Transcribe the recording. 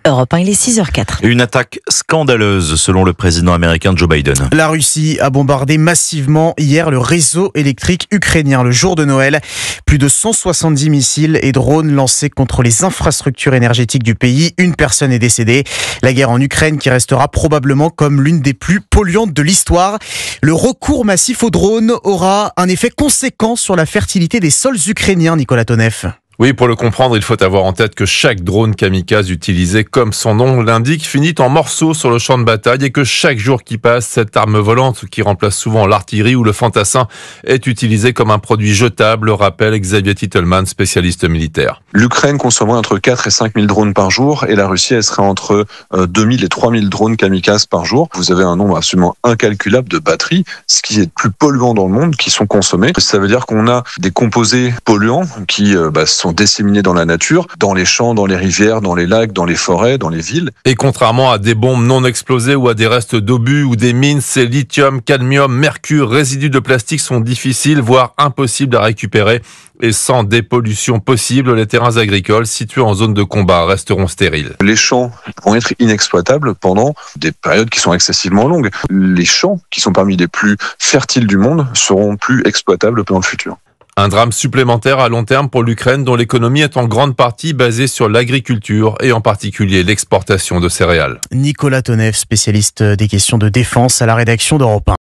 Europe 1, il est 6h04. Une attaque scandaleuse selon le président américain Joe Biden. La Russie a bombardé massivement hier le réseau électrique ukrainien le jour de Noël. Plus de 170 missiles et drones lancés contre les infrastructures énergétiques du pays. Une personne est décédée. La guerre en Ukraine qui restera probablement comme l'une des plus polluantes de l'histoire. Le recours massif aux drones aura un effet conséquent sur la fertilité des sols ukrainiens, Nicolas Tonev. Oui, pour le comprendre, il faut avoir en tête que chaque drone kamikaze utilisé, comme son nom l'indique, finit en morceaux sur le champ de bataille et que chaque jour qui passe, cette arme volante qui remplace souvent l'artillerie ou le fantassin est utilisée comme un produit jetable, rappelle Xavier Titelman, spécialiste militaire. L'Ukraine consommerait entre 4 et 5 000 drones par jour et la Russie, elle serait entre 2 000 et 3 000 drones kamikazes par jour. Vous avez un nombre absolument incalculable de batteries, ce qui est le plus polluant dans le monde, qui sont consommés. Ça veut dire qu'on a des composés polluants qui sont disséminés dans la nature, dans les champs, dans les rivières, dans les lacs, dans les forêts, dans les villes. Et contrairement à des bombes non explosées ou à des restes d'obus ou des mines, ces lithium, cadmium, mercure, résidus de plastique sont difficiles, voire impossibles à récupérer. Et sans dépollution possible, les terrains agricoles situés en zone de combat resteront stériles. Les champs vont être inexploitables pendant des périodes qui sont excessivement longues. Les champs, qui sont parmi les plus fertiles du monde, seront plus exploitables dans le futur. Un drame supplémentaire à long terme pour l'Ukraine dont l'économie est en grande partie basée sur l'agriculture et en particulier l'exportation de céréales. Nicolas Tonev, spécialiste des questions de défense à la rédaction d'Europe 1.